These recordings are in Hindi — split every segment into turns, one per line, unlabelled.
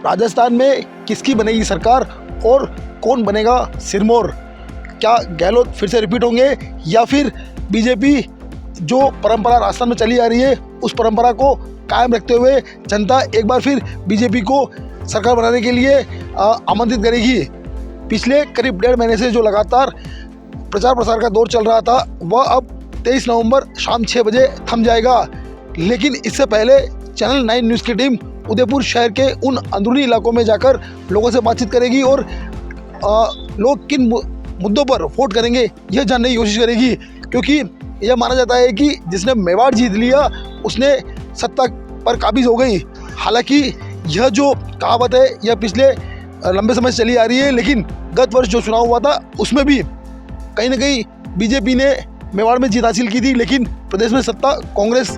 राजस्थान में किसकी बनेगी सरकार और कौन बनेगा सिरमौर? क्या गहलोत फिर से रिपीट होंगे या फिर बीजेपी जो परंपरा राजस्थान में चली आ रही है उस परंपरा को कायम रखते हुए जनता एक बार फिर बीजेपी को सरकार बनाने के लिए आमंत्रित करेगी? पिछले करीब 1.5 महीने से जो लगातार प्रचार प्रसार का दौर चल रहा था वह अब 23 नवंबर शाम 6 बजे थम जाएगा। लेकिन इससे पहले चैनल 9 न्यूज़ की टीम उदयपुर शहर के उन अंदरूनी इलाकों में जाकर लोगों से बातचीत करेगी और लोग किन मुद्दों पर वोट करेंगे यह जानने की कोशिश करेगी, क्योंकि यह माना जाता है कि जिसने मेवाड़ जीत लिया उसने सत्ता पर काबिज हो गई। हालांकि यह जो कहावत है यह पिछले लंबे समय से चली आ रही है, लेकिन गत वर्ष जो चुनाव हुआ था उसमें भी कहीं ना कहीं बीजेपी ने मेवाड़ में जीत हासिल की थी, लेकिन प्रदेश में सत्ता कांग्रेस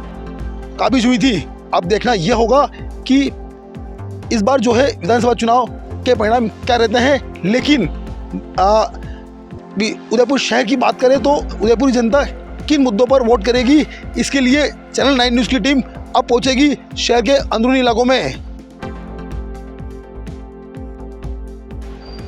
काबिज हुई थी। अब देखना यह होगा कि इस बार जो है विधानसभा चुनाव के परिणाम क्या रहते हैं। लेकिन उदयपुर शहर की बात करें तो उदयपुर जनता किन मुद्दों पर वोट करेगी, इसके लिए चैनल 9 न्यूज़ की टीम अब पहुंचेगी शहर के अंदरूनी इलाकों में।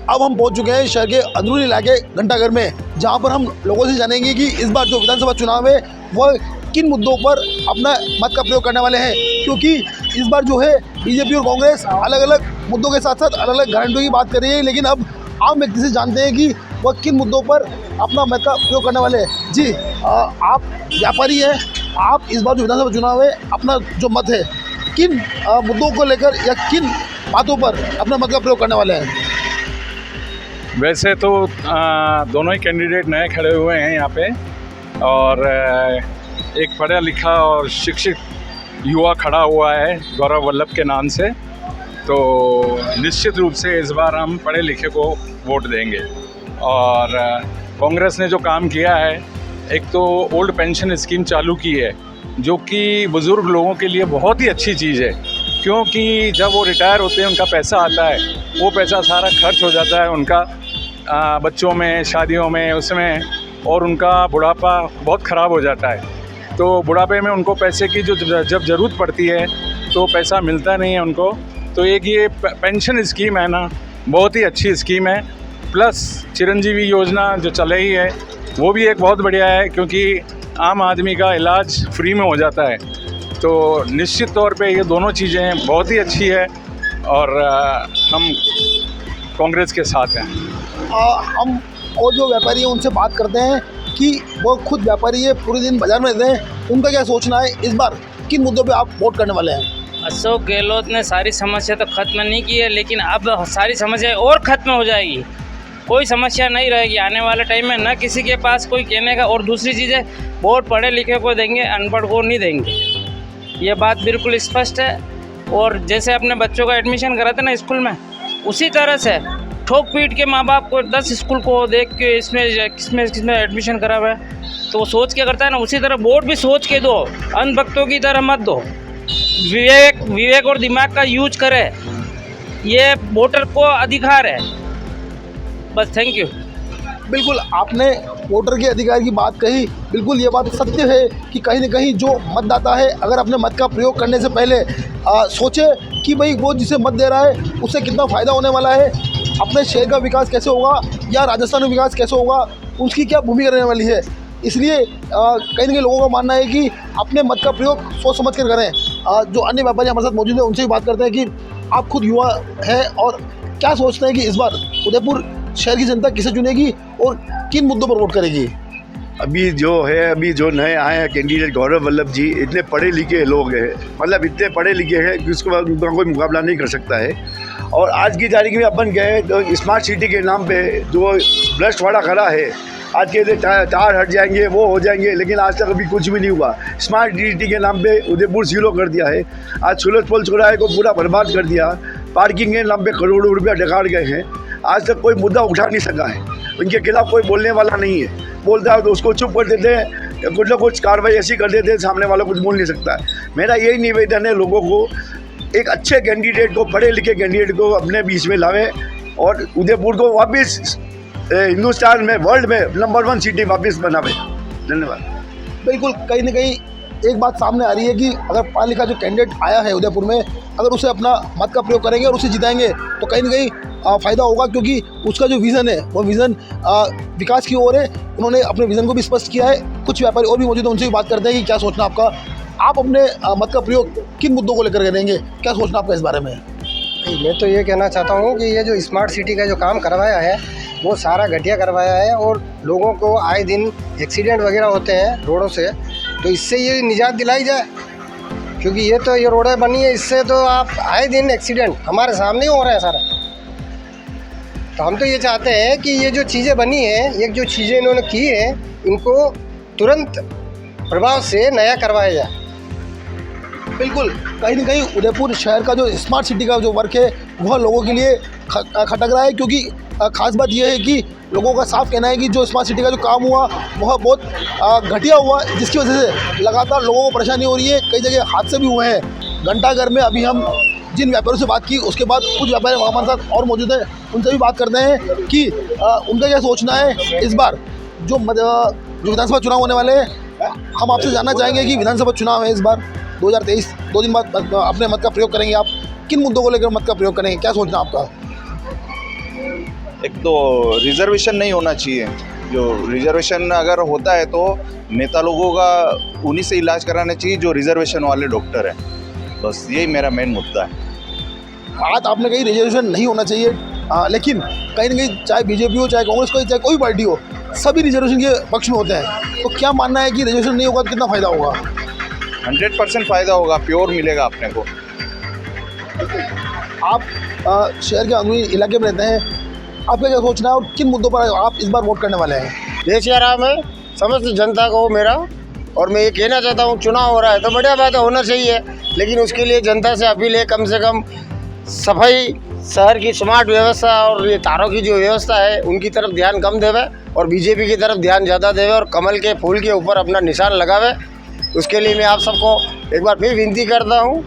अब हम पहुंच चुके हैं शहर के अंदरूनी इलाके घंटाघर में, जहां पर हम लोगों से जानेंगे कि इस बार जो विधानसभा चुनाव है वह किन मुद्दों पर अपना मत का प्रयोग करने वाले हैं, क्योंकि इस बार जो है बीजेपी और कांग्रेस अलग अलग मुद्दों के साथ साथ अलग अलग गारंटियों की बात कर रही है। लेकिन अब आम व्यक्ति से जानते हैं कि वह किन मुद्दों पर अपना मत का प्रयोग करने वाले हैं। जी आप व्यापारी हैं, आप इस बार जो विधानसभा चुनाव है अपना जो मत है किन मुद्दों को लेकर या किन बातों पर अपना मत का प्रयोग करने वाले हैं?
वैसे तो दोनों ही कैंडिडेट नए खड़े हुए हैं यहाँ पे, और एक पढ़ा लिखा और शिक्षित युवा खड़ा हुआ है गौरव वल्लभ के नाम से। तो निश्चित रूप से इस बार हम पढ़े लिखे को वोट देंगे। और कांग्रेस ने जो काम किया है, एक तो ओल्ड पेंशन स्कीम चालू की है जो कि बुज़ुर्ग लोगों के लिए बहुत ही अच्छी चीज़ है, क्योंकि जब वो रिटायर होते हैं उनका पैसा आता है, वो पैसा सारा खर्च हो जाता है उनका बच्चों में, शादियों में, उसमें, और उनका बुढ़ापा बहुत ख़राब हो जाता है। तो बुढ़ापे में उनको पैसे की जो जब ज़रूरत पड़ती है तो पैसा मिलता नहीं है उनको। तो एक ये पेंशन स्कीम है ना, बहुत ही अच्छी स्कीम है। प्लस चिरंजीवी योजना जो चल रही है वो भी एक बहुत बढ़िया है, क्योंकि आम आदमी का इलाज फ्री में हो जाता है। तो निश्चित तौर पे ये दोनों चीज़ें बहुत ही अच्छी है और हम कांग्रेस के साथ हैं।
हम और जो व्यापारी हैं उनसे बात करते हैं कि वो खुद व्यापारी है, पूरे दिन बाजार में रहते हैं, उनका क्या सोचना है, इस बार किन मुद्दों पे आप वोट करने वाले हैं?
अशोक गहलोत ने सारी समस्या तो ख़त्म नहीं की है, लेकिन अब सारी समस्या और ख़त्म हो जाएगी, कोई समस्या नहीं रहेगी आने वाले टाइम में, न किसी के पास कोई कहने का। और दूसरी चीज़ है, वोट पढ़े लिखे को देंगे, अनपढ़ को नहीं देंगे, ये बात बिल्कुल स्पष्ट है। और जैसे अपने बच्चों का एडमिशन कराते ना स्कूल में, उसी तरह से ठोक पीट के माँ बाप को 10 स्कूल को देख के किसमें एडमिशन करा हुआ है तो वो सोच के करता है ना, उसी तरह वोट भी सोच के दो, अंधभक्तों की तरह मत दो। विवेक और दिमाग का यूज करे, ये वोटर को अधिकार है। बस, थैंक यू।
बिल्कुल आपने वोटर के अधिकार की बात कही, बिल्कुल ये बात सत्य है कि कहीं ना कहीं जो मतदाता है अगर अपने मत का प्रयोग करने से पहले सोचे कि भाई वो जिसे मत दे रहा है उससे कितना फ़ायदा होने वाला है, अपने शहर का विकास कैसे होगा या राजस्थान में विकास कैसे होगा, उसकी क्या भूमिका रहने वाली है। इसलिए कहीं ना कहीं लोगों का मानना है कि अपने मत का प्रयोग सोच समझ कर करें। जो अन्य व्यापारी हमारे साथ मौजूद है उनसे भी बात करते हैं कि आप खुद युवा हैं और क्या सोचते हैं कि इस बार उदयपुर शहर की जनता किसे चुनेगी और किन मुद्दों पर वोट करेगी?
अभी जो नए आए हैं कैंडिडेट गौरव वल्लभ जी, इतने पढ़े लिखे लोग हैं, मतलब इतने पढ़े लिखे हैं कि उसके बाद उनका कोई मुकाबला नहीं कर सकता है। और आज की तारीख में अपन गए तो स्मार्ट सिटी के नाम पे जो भ्रष्टवाड़ा खड़ा है, आज के टायर हट जाएंगे, वो हो जाएंगे, लेकिन आज तक अभी कुछ भी नहीं हुआ। स्मार्ट सिटी के नाम पे उदयपुर जीरो कर दिया है। आज सूरज पोल चौराहे को पूरा बर्बाद कर दिया, पार्किंग के नाम पे करोड़ों रुपया डकार गए हैं। आज तक कोई मुद्दा उठा नहीं सका है, उनके खिलाफ कोई बोलने वाला नहीं है। बोलता है तो उसको चुप कर देते हैं, कुछ ना कुछ कार्रवाई ऐसी कर देते हैं, सामने वाला कुछ बोल नहीं सकता है। मेरा यही निवेदन है लोगों को, एक अच्छे कैंडिडेट को, पढ़े लिखे कैंडिडेट को अपने बीच में लावे और उदयपुर को वापस हिंदुस्तान में, वर्ल्ड में नंबर 1 सिटी वापस बनावे। धन्यवाद।
बिल्कुल, कहीं ना कहीं एक बात सामने आ रही है कि अगर पढ़ा लिखा जो कैंडिडेट आया है उदयपुर में, अगर उसे अपना मत का प्रयोग करेंगे और उसे जिताएंगे तो कहीं ना कहीं फ़ायदा होगा, क्योंकि उसका जो विज़न है वो विज़न विकास की ओर है। उन्होंने अपने विज़न को भी स्पष्ट किया है। कुछ व्यापारी और भी मौजूद हैं, उनसे भी बात करते हैं कि क्या सोचना आपका, आप अपने मत का प्रयोग किन मुद्दों को लेकर करेंगे, क्या सोचना आपका इस बारे में?
मैं तो ये कहना चाहता हूँ कि ये जो स्मार्ट सिटी का जो काम करवाया है वो सारा घटिया करवाया है, और लोगों को आए दिन एक्सीडेंट वगैरह होते हैं रोडों से, तो इससे ये निजात दिलाई जाए, क्योंकि ये रोडें बनी है, इससे तो आप आए दिन एक्सीडेंट हमारे सामने ही हो रहे हैं सारा। तो हम तो ये चाहते हैं कि ये जो चीज़ें बनी हैं, ये जो चीज़ें इन्होंने की हैं, इनको तुरंत प्रभाव से नया करवाया जाए।
बिल्कुल, कहीं ना कहीं उदयपुर शहर का जो स्मार्ट सिटी का जो वर्क है वह लोगों के लिए खटक रहा है, क्योंकि ख़ास बात यह है कि लोगों का साफ कहना है कि जो स्मार्ट सिटी का जो काम हुआ वह बहुत घटिया हुआ, जिसकी वजह से लगातार लोगों को परेशानी हो रही है। कई जगह हादसे भी हुए हैं। घंटाघर में अभी हम जिन व्यापारियों से बात की, उसके बाद कुछ व्यापारी हमारे साथ और मौजूद हैं, उनसे भी बात करते हैं कि उनका क्या सोचना है इस बार जो विधानसभा चुनाव होने वाले हैं। हम आपसे जानना चाहेंगे कि विधानसभा चुनाव है इस बार 2023, 2 दिन बाद अपने मत का प्रयोग करेंगे आप, किन मुद्दों को लेकर मत का प्रयोग करेंगे, क्या सोचना आपका?
एक तो रिजर्वेशन नहीं होना चाहिए। जो रिजर्वेशन अगर होता है तो नेता लोगों का उन्हीं से इलाज कराना चाहिए जो रिजर्वेशन वाले डॉक्टर हैं। बस यही मेरा मेन मुद्दा है।
बात आपने कही रिजर्वेशन नहीं होना चाहिए, लेकिन कहीं ना कहीं चाहे बीजेपी हो, चाहे कांग्रेस हो, चाहे कोई पार्टी हो, सभी रिजर्वेशन के पक्ष में होते हैं। तो क्या मानना है कि रिजर्वेशन नहीं होगा तो कितना फ़ायदा होगा?
100% फ़ायदा होगा, प्योर मिलेगा अपने को।
आप शहर के अंदरूनी इलाके में रहते हैं, आपका क्या सोचना है और किन मुद्दों पर आप इस बार वोट करने वाले हैं?
जय श्री राम है समस्त जनता को मेरा, और मैं ये कहना चाहता हूँ चुनाव हो रहा है तो बढ़िया बात है, होना चाहिए, लेकिन उसके लिए जनता से अपील है कम से कम सफाई, शहर की स्मार्ट व्यवस्था और ये तारों की जो व्यवस्था है उनकी तरफ ध्यान कम देवे और बीजेपी की तरफ ध्यान ज़्यादा देवे और कमल के फूल के ऊपर अपना निशान लगावे। उसके लिए मैं आप सबको एक बार फिर विनती करता हूँ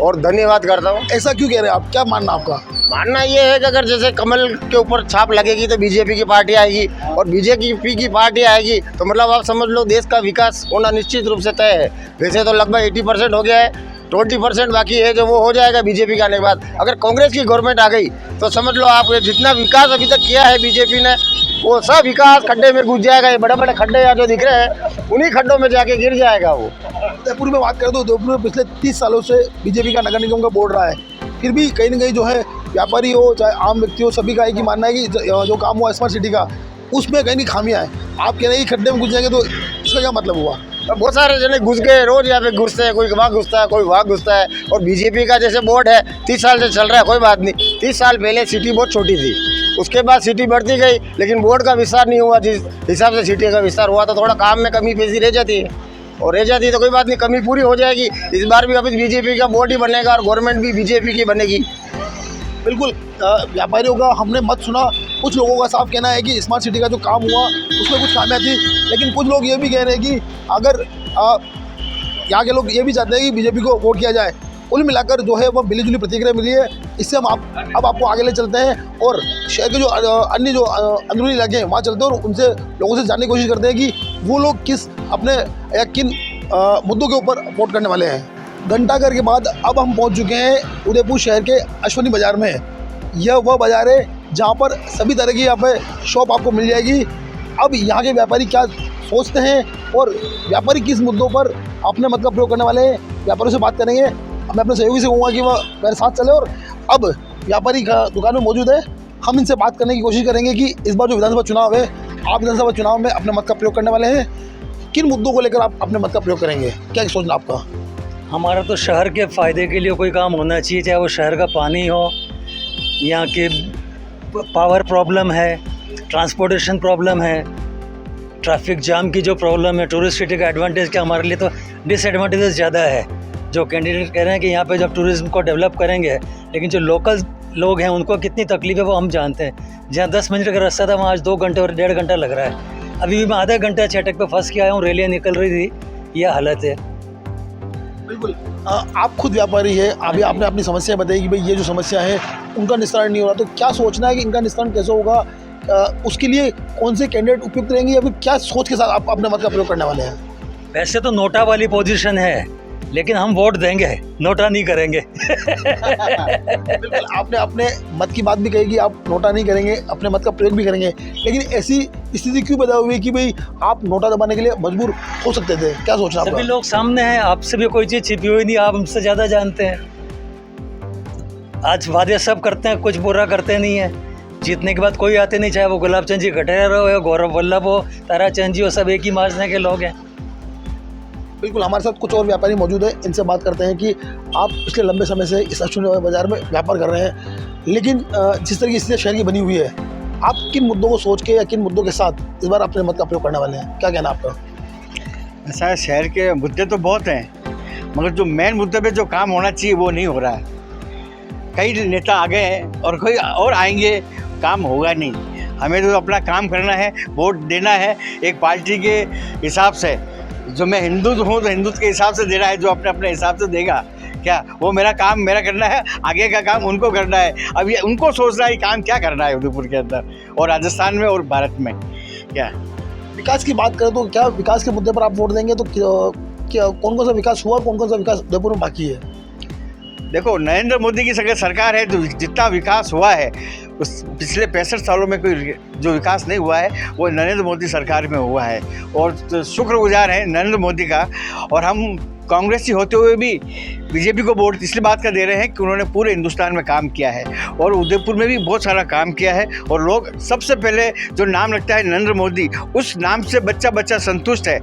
और धन्यवाद करता हूँ।
ऐसा क्यों कह रहे हैं आप, क्या मानना आपका?
मानना ये है कि अगर जैसे कमल के ऊपर छाप लगेगी तो बीजेपी की पार्टी आएगी, और बीजेपी की पार्टी आएगी तो मतलब आप समझ लो देश का विकास होना निश्चित रूप से तय है। वैसे तो लगभग 80% हो गया है, 20% बाकी है जो वो हो जाएगा बीजेपी के आने के बाद। अगर कांग्रेस की गवर्नमेंट आ गई तो समझ लो आप जितना विकास अभी तक किया है बीजेपी ने वो सब विकास खड्डे में घुस जाएगा। ये बड़े बड़े खड्डे यहाँ जो दिख रहे हैं उन्हीं खड्डों में जाके गिर जाएगा वो।
उदयपुर में बात करें तो उदयपुर में पिछले 30 सालों से बीजेपी का नगर निगम का बोर्ड रहा है, फिर भी कहीं ना कहीं जो है व्यापारी हो चाहे आम व्यक्ति हो, सभी का एक ही मानना है कि जो काम हुआ स्मार्ट सिटी का उसमें कहीं नहीं खामियाँ हैं। आप कह रहे हैं कि खड्डे में घुस जाएंगे तो इसका क्या मतलब हुआ?
बहुत सारे जने घुस गए, रोज यहाँ पे घुसते हैं, कोई वहाँ घुसता है कोई वहाँ घुसता है। और बीजेपी का जैसे बोर्ड है 30 साल से चल रहा है, कोई बात नहीं। 30 साल पहले सिटी बहुत छोटी थी, उसके बाद सिटी बढ़ती गई, लेकिन बोर्ड का विस्तार नहीं हुआ। जिस हिसाब से सिटी का विस्तार हुआ तो थोड़ा काम में कमी पेशी रह जाती है, और रह जाती है तो कोई बात नहीं, कमी पूरी हो जाएगी। इस बार भी अभी बीजेपी का बोर्ड ही बनेगा और गवर्नमेंट भी बीजेपी की बनेगी।
बिल्कुल, व्यापारियों का हमने मत सुना। कुछ लोगों का साफ कहना है कि स्मार्ट सिटी का जो काम हुआ उसमें कुछ खामियां थी, लेकिन कुछ लोग ये भी कह रहे हैं कि अगर यहाँ के लोग ये भी चाहते हैं कि बीजेपी को वोट किया जाए। कुल मिलाकर जो है वह मिली जुली प्रतिक्रिया मिली है। इससे हम अब आपको आगे ले चलते हैं और शहर के जो अन्य जो अंदरूनी इलाके हैं वहाँ चलते हैं और उनसे लोगों से जानने की कोशिश करते हैं कि वो लोग किस अपने या किन मुद्दों के ऊपर वोट करने वाले हैं। घंटाघर के बाद अब हम पहुंच चुके हैं उदयपुर शहर के अश्वनी बाज़ार में। यह वह बाज़ार है जहां पर सभी तरह की यहाँ पे शॉप आपको मिल जाएगी। अब यहाँ के व्यापारी क्या सोचते हैं और व्यापारी किस मुद्दों पर अपने मत का प्रयोग करने वाले हैं, व्यापारियों से बात करेंगे। मैं अपने सहयोगी से कहूँगा कि वह मेरे साथ चले और अब व्यापारी दुकान में मौजूद है, हम इनसे बात करने की कोशिश करेंगे कि इस बार जो विधानसभा चुनाव है, आप विधानसभा चुनाव में अपने मत का प्रयोग करने वाले हैं, किन मुद्दों को लेकर आप अपने मत का प्रयोग करेंगे, क्या सोचना आपका?
हमारा तो शहर के फ़ायदे के लिए कोई काम होना चाहिए, चाहे वो शहर का पानी हो, यहाँ के पावर प्रॉब्लम है, ट्रांसपोर्टेशन प्रॉब्लम है, ट्रैफिक जाम की जो प्रॉब्लम है, टूरिस्ट सिटी का एडवांटेज क्या, हमारे लिए तो डिसएडवांटेजेस ज़्यादा है। जो कैंडिडेट कह रहे हैं कि यहाँ पे जब टूरिज़्म को डेवलप करेंगे, लेकिन जो लोकल लोग हैं उनको कितनी तकलीफ है वो हम जानते हैं। जहाँ 10 मिनट का रास्ता था वहाँ आज 2 घंटे और 1.5 घंटा लग रहा है। अभी भी मैं आधा घंटा चेटक पे फंस के आया हूँ, रैलियाँ निकल रही थी, यह हालत है।
बिल्कुल, आप खुद व्यापारी है, अभी आपने अपनी समस्या बताई कि भाई ये जो समस्या है उनका निस्तारण नहीं हो रहा, तो क्या सोचना है कि इनका निस्तारण कैसे होगा? उसके लिए कौन से कैंडिडेट उपयुक्त रहेंगे या फिर क्या सोच के साथ आप अपने मत का प्रयोग करने वाले हैं?
वैसे तो नोटा वाली पोजीशन है, लेकिन हम वोट देंगे, नोटा नहीं करेंगे।
बिल्कुल, आपने अपने मत की बात भी कही कि आप नोटा नहीं करेंगे, अपने मत का प्रयोग भी करेंगे, लेकिन ऐसी स्थिति क्यों पैदा हुई कि भाई आप नोटा दबाने के लिए मजबूर हो सकते थे? क्या सोचना
सभी
आपका?
लोग सामने हैं, आपसे भी कोई चीज़ छिपी हुई नहीं, आप हमसे ज़्यादा जानते हैं। आज वादे सब करते हैं, कुछ बुरा करते नहीं है। जीतने के बाद कोई आते नहीं, चाहे वो गुलाब चंद जी कटेरा हो या गौरव वल्लभ हो, ताराचंद जी हो, सब एक ही माजने के लोग हैं।
बिल्कुल, हमारे साथ कुछ और व्यापारी मौजूद हैं, इनसे बात करते हैं कि आप पिछले लंबे समय से इस अश्विनी बाजार में व्यापार कर रहे हैं, लेकिन जिस तरह की स्थिति शहर की बनी हुई है, आप किन मुद्दों को सोच के या किन मुद्दों के साथ इस बार अपने मत का प्रयोग करने वाले हैं? क्या कहना आपका?
ऐसा है, शहर के मुद्दे तो बहुत हैं, मगर जो मेन मुद्दे पे जो काम होना चाहिए वो नहीं हो रहा है। कई नेता आ गए हैं और कोई और आएंगे, काम होगा नहीं। हमें तो अपना काम करना है, वोट देना है एक पार्टी के हिसाब से। जो मैं हिंदू हूँ तो हिंदुत्व के हिसाब से देना है, जो अपने अपने हिसाब से देगा क्या, वो मेरा काम मेरा करना है, आगे का काम उनको करना है। अब ये उनको सोचना है काम क्या करना है उदयपुर के अंदर और राजस्थान में और भारत में। क्या
विकास की बात करें तो क्या विकास के मुद्दे पर आप वोट देंगे तो क्या कौन कौन सा विकास हुआ, कौन कौन सा विकास उदयपुर में बाकी है?
देखो, नरेंद्र मोदी की सरकार है, तो जितना विकास हुआ है उस पिछले 65 सालों में कोई जो विकास नहीं हुआ है वो नरेंद्र मोदी सरकार में हुआ है। और तो शुक्रगुजार हैं नरेंद्र मोदी का। और हम कांग्रेसी होते हुए भी बीजेपी को वोट इसलिए बात का दे रहे हैं कि उन्होंने पूरे हिंदुस्तान में काम किया है और उदयपुर में भी बहुत सारा काम किया है। और लोग सबसे पहले जो नाम लगता है नरेंद्र मोदी, उस नाम से बच्चा बच्चा संतुष्ट है।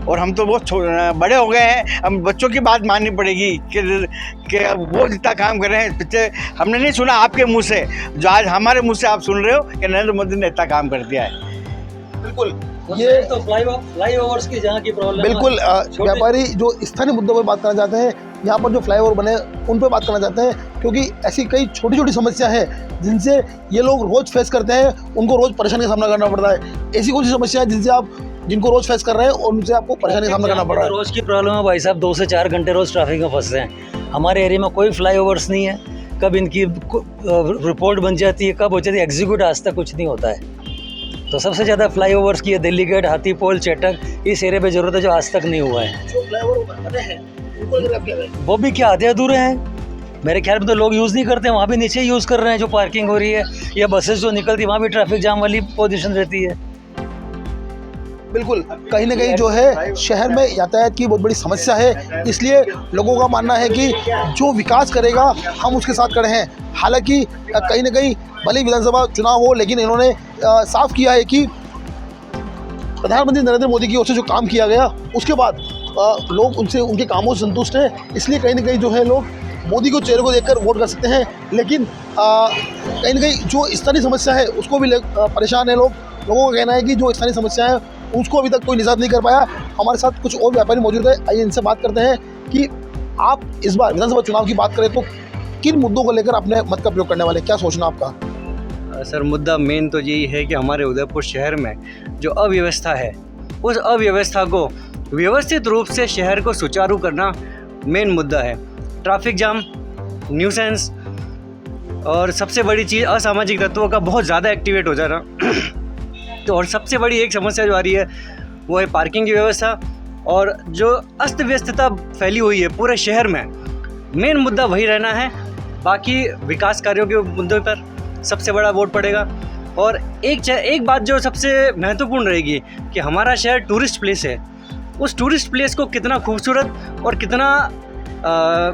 और हम तो बहुत बड़े हो गए हैं, हम बच्चों की बात माननी पड़ेगी कि वो जितना काम कर रहे हैं। पिछले हमने नहीं सुना आपके मुंह से, जो आज हमारे मुंह से आप सुन रहे हो कि नरेंद्र मोदी ने इतना काम कर दिया है।
बिल्कुल, ये
तो फ्लाई ओवर्स की जहाँ की प्रॉब्लम,
बिल्कुल व्यापारी जो स्थानीय मुद्दों पर बात करना चाहते हैं, यहाँ पर जो फ्लाईओवर बने उन पर बात करना चाहते हैं, क्योंकि ऐसी कई छोटी छोटी समस्या है जिनसे ये लोग रोज़ फेस करते हैं, उनको रोज़ परेशानी का सामना करना पड़ता है। ऐसी कौन सी समस्या है जिनको रोज़ फेस कर रहे हैं और उनसे आपको परेशानी का सामना करना पड़ रहा है?
रोज़ की प्रॉब्लम है भाई साहब, 2 से 4 घंटे रोज़ ट्रैफिक में फंसते हैं। हमारे एरिया में कोई फ्लाईओवर्स नहीं है, कब इनकी रिपोर्ट बन जाती है, कब हो जाती है, एग्जीक्यूट आज तक कुछ नहीं होता है। तो सबसे ज़्यादा फ्लाईओवर्स की है दिल्ली गेट, हाथीपोल, चेटक, इस एरिया पे ज़रूरत है जो आज तक नहीं हुआ है।
जो फ्लाईओवर बने हैं
वो भी क्या आधे अधूरे हैं, मेरे ख्याल में तो लोग यूज़ नहीं करते, वहाँ भी नीचे यूज़ कर रहे हैं। जो पार्किंग हो रही है या बसेस जो निकलती है वहाँ भी ट्रैफिक जाम वाली पोजीशन रहती है।
बिल्कुल, कहीं ना कहीं जो है शहर में यातायात की बहुत बड़ी समस्या है, इसलिए लोगों का मानना है कि जो विकास करेगा हम उसके साथ खड़े हैं। हालांकि कहीं ना कहीं भले ही विधानसभा चुनाव हो, लेकिन इन्होंने साफ किया है कि प्रधानमंत्री नरेंद्र मोदी की ओर से जो काम किया गया उसके बाद लोग उनसे उनके कामों से संतुष्ट हैं, इसलिए कहीं ना कहीं जो है लोग मोदी को चेहरे को देखकर वोट कर सकते हैं। लेकिन कहीं ना कहीं जो स्थानीय समस्या है उसको भी परेशान है लोगों का कहना है कि जो स्थानीय समस्या है उसको अभी तक कोई निजात नहीं कर पाया। हमारे साथ कुछ और व्यापारी मौजूद है, आइए इनसे बात करते हैं कि आप इस बार विधानसभा चुनाव की बात करें तो किन मुद्दों को लेकर अपने मत का प्रयोग करने वाले, क्या सोचना आपका?
सर, मुद्दा मेन तो यही है कि हमारे उदयपुर शहर में जो अव्यवस्था है, उस अव्यवस्था को व्यवस्थित रूप से शहर को सुचारू करना मेन मुद्दा है। ट्रैफिक जाम, न्यूसेंस और सबसे बड़ी चीज़ असामाजिक तत्वों का बहुत ज़्यादा एक्टिवेट हो जाना। तो और सबसे बड़ी एक समस्या जो आ रही है वो है पार्किंग की व्यवस्था और जो अस्त व्यस्तता फैली हुई है पूरे शहर में। मेन मुद्दा वही रहना है, बाकी विकास कार्यों के मुद्दों पर सबसे बड़ा वोट पड़ेगा। और एक बात जो सबसे महत्वपूर्ण रहेगी कि हमारा शहर टूरिस्ट प्लेस है, उस टूरिस्ट प्लेस को कितना खूबसूरत और कितना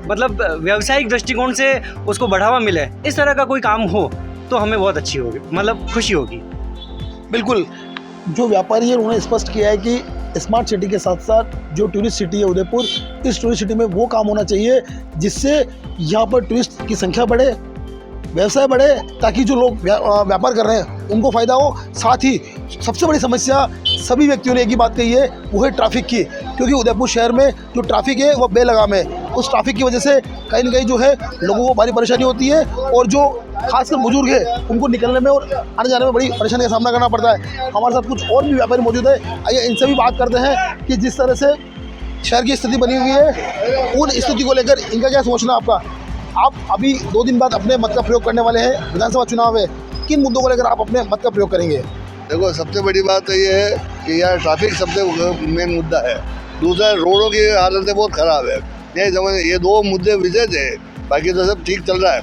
मतलब व्यावसायिक दृष्टिकोण से उसको बढ़ावा मिले, इस तरह का कोई काम हो तो हमें बहुत अच्छी होगी, मतलब खुशी होगी।
बिल्कुल, जो व्यापारी है उन्होंने स्पष्ट किया है कि स्मार्ट सिटी के साथ साथ जो टूरिस्ट सिटी है उदयपुर, इस टूरिस्ट सिटी में वो काम होना चाहिए जिससे यहाँ पर टूरिस्ट की संख्या बढ़े, व्यवसाय बढ़े, ताकि जो लोग व्यापार कर रहे हैं उनको फ़ायदा हो। साथ ही सबसे बड़ी समस्या सभी व्यक्तियों ने एक ही बात कही है, वो है ट्रैफिक की, क्योंकि उदयपुर शहर में जो ट्रैफिक है वो बेलगाम है। उस ट्रैफिक की वजह से कहीं ना कहीं जो है लोगों को भारी परेशानी होती है और जो खासकर बुजुर्ग है उनको निकलने में और आने जाने में बड़ी परेशानी का सामना करना पड़ता है। हमारे साथ कुछ और भी व्यापारी मौजूद है, आइए इनसे भी बात करते हैं कि जिस तरह से शहर की स्थिति बनी हुई है उन स्थिति को लेकर इनका क्या सोचना आपका। आप अभी 2 दिन बाद अपने मत का प्रयोग करने वाले हैं, विधानसभा चुनाव है, किन मुद्दों को लेकर आप अपने मत का प्रयोग करेंगे?
देखो, सबसे बड़ी बात तो ये है कि यार ट्रैफिक सबसे मेन मुद्दा है। दूसरा रोडों की हालत बहुत ख़राब है। ये 2 मुद्दे विजय थे, बाकी तो सब ठीक चल रहा है।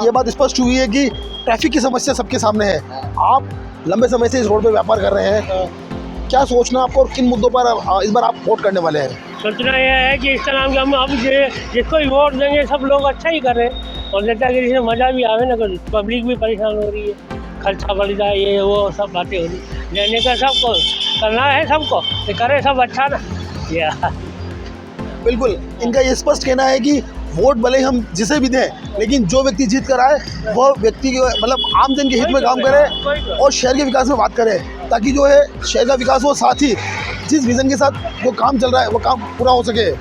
ये बात स्पष्ट हुई है कि ट्रैफिक की समस्या सबके सामने है। आप लंबे समय से इस रोड पे व्यापार कर रहे हैं, क्या सोचना आपको और किन मुद्दों पर इस बार आप वोट करने वाले हैं?
सोचना यह है कि इस तरह हम अब जिसको भी वोट देंगे सब लोग अच्छा ही कर रहे हैं और नेतागिरी से मज़ा भी आवे ना, पब्लिक भी परेशान हो रही है, खर्चा बढ़ जाए, ये वो सब बातें हो रही। लेने का सबको करना है, सबको तो करे सब अच्छा ना। या
बिल्कुल, इनका ये स्पष्ट कहना है कि वोट भले हम जिसे भी दें, लेकिन जो व्यक्ति जीत कर आए वह व्यक्ति मतलब आम जन के हित में काम करे और शहर के विकास में बात करे, ताकि जो है शहर का विकास हो, साथ ही जिस विजन के साथ वो काम चल रहा है वो काम पूरा हो सके।